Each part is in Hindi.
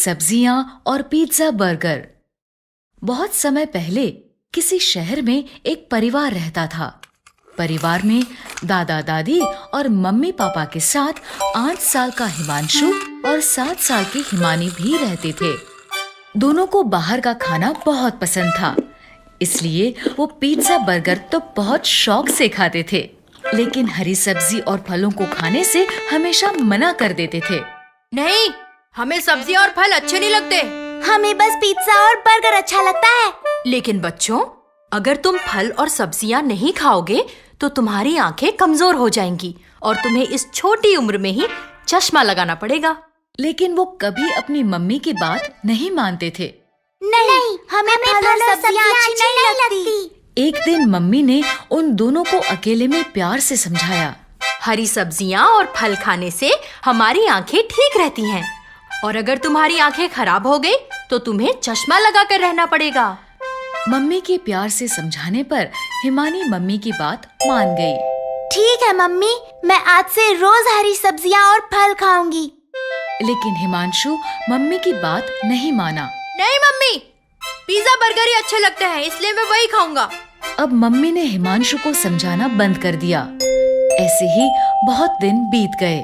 सब्जियां और पिज्जा बर्गर। बहुत समय पहले किसी शहर में एक परिवार रहता था। परिवार में दादा दादी और मम्मी पापा के साथ 8 साल का हिमांशु और 7 साल की हिमानी भी रहते थे। दोनों को बाहर का खाना बहुत पसंद था, इसलिए वो पिज्जा बर्गर तो बहुत शौक से खाते थे, लेकिन हरी सब्जी और फलों को खाने से हमेशा मना कर देते थे। नहीं, हमें सब्जी और फल अच्छे नहीं लगते। हमें बस पिज्जा और बर्गर अच्छा लगता है। लेकिन बच्चों, अगर तुम फल और सब्जियां नहीं खाओगे तो तुम्हारी आंखें कमजोर हो जाएंगी और तुम्हें इस छोटी उम्र में ही चश्मा लगाना पड़ेगा। लेकिन वो कभी अपनी मम्मी की बात नहीं मानते थे। नहीं, हमें फल और सब्जियां अच्छी नहीं लगती। एक दिन मम्मी ने उन दोनों को अकेले में प्यार से समझाया। हरी सब्जियां और फल खाने से हमारी आंखें ठीक रहती हैं, और अगर तुम्हारी आंखें खराब हो गई तो तुम्हें चश्मा लगाकर रहना पड़ेगा। मम्मी के प्यार से समझाने पर हिमानी मम्मी की बात मान गई। ठीक है मम्मी, मैं आज से रोज हरी सब्जियां और फल खाऊंगी। लेकिन हिमांशु मम्मी की बात नहीं माना। नहीं मम्मी, पिज्जा बर्गर ही अच्छे लगते हैं, इसलिए मैं वही खाऊंगा। अब मम्मी ने हिमांशु को समझाना बंद कर दिया। ऐसे ही बहुत दिन बीत गए।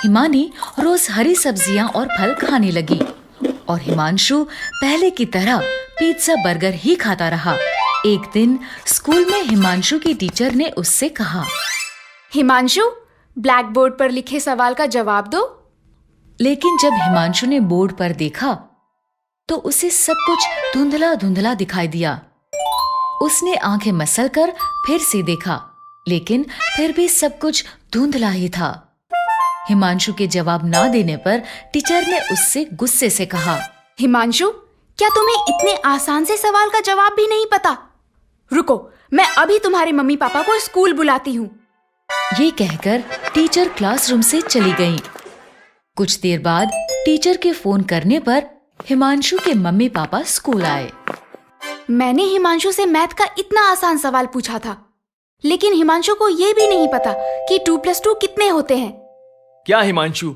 हिमानी रोज हरी सब्जियां और फल खाने लगी और हिमांशु पहले की तरह पिज्जा बर्गर ही खाता रहा। एक दिन स्कूल में हिमांशु की टीचर ने उससे कहा, हिमांशु, ब्लैक बोर्ड पर लिखे सवाल का जवाब दो। लेकिन जब हिमांशु ने बोर्ड पर देखा तो उसे सब कुछ धुंधला धुंधला दिखाई दिया। उसने आंखें मसलकर फिर से देखा, लेकिन फिर भी सब कुछ धुंधला ही था। हिमांशु के जवाब ना देने पर टीचर ने उससे गुस्से से कहा, हिमांशु, क्या तुम्हें इतने आसान से सवाल का जवाब भी नहीं पता? रुको, मैं अभी तुम्हारे मम्मी पापा को स्कूल बुलाती हूँ। ये कहकर टीचर क्लासरूम से चली गईं। कुछ देर बाद टीचर के फोन करने पर हिमांशु के मम्मी पापा स्कूल आए। मैंने हिमांशु से मैथ का इतना आसान सवाल पूछा था, लेकिन हिमांशु को ये भी नहीं पता कि 2 + 2 कितने होते हैं। क्या हिमांशु,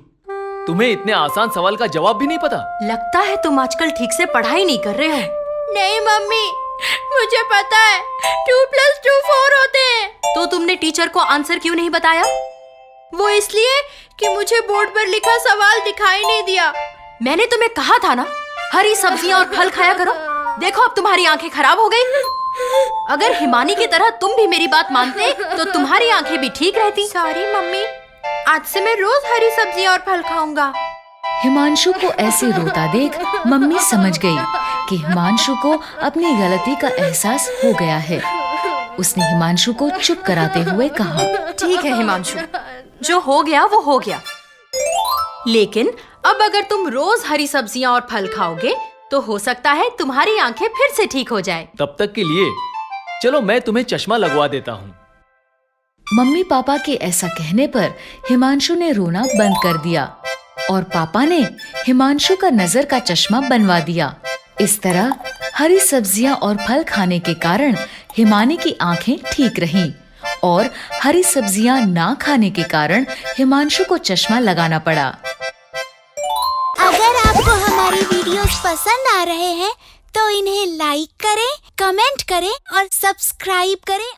तुम्हें इतने आसान सवाल का जवाब भी नहीं पता? लगता है तुम आजकल ठीक से पढ़ाई नहीं कर रहे हो। नहीं मम्मी, मुझे पता है 2 + 2 4 होते हैं। तो तुमने टीचर को आंसर क्यों नहीं बताया? वो इसलिए कि मुझे बोर्ड पर लिखा सवाल दिखाई नहीं दिया। मैंने तुम्हें कहा था ना, हरी सब्जियां और फल खाया करो। देखो, अब तुम्हारी आंखें खराब हो गई। अगर हिमानी की तरह तुम भी मेरी बात मानते तो तुम्हारी आंखें भी ठीक रहती। सॉरी मम्मी, आज से मैं रोज हरी सब्जियां और फल खाऊंगा। हिमांशु को ऐसे रोता देख मम्मी समझ गई कि हिमांशु को अपनी गलती का एहसास हो गया है। उसने हिमांशु को चुप कराते हुए कहा, ठीक है हिमांशु, जो हो गया वो हो गया। लेकिन अब अगर तुम रोज हरी सब्जियां और फल खाओगे तो हो सकता है तुम्हारी आंखें फिर से ठीक हो जाएं। तब तक के लिए चलो मैं तुम्हें चश्मा लगवा देता हूँ। मम्मी पापा के ऐसा कहने पर हिमांशु ने रोना बंद कर दिया और पापा ने हिमांशु का नजर का चश्मा बनवा दिया। इस तरह हरी सब्जियां और फल खाने के कारण हिमानी की आंखें ठीक रहीं और हरी सब्जियां ना खाने के कारण हिमांशु को चश्मा लगाना पड़ा। अगर आपको हमारी वीडियोस पसंद आ रहे हैं तो इन्हें लाइक करें, कमेंट करें और सब्सक्राइब करें।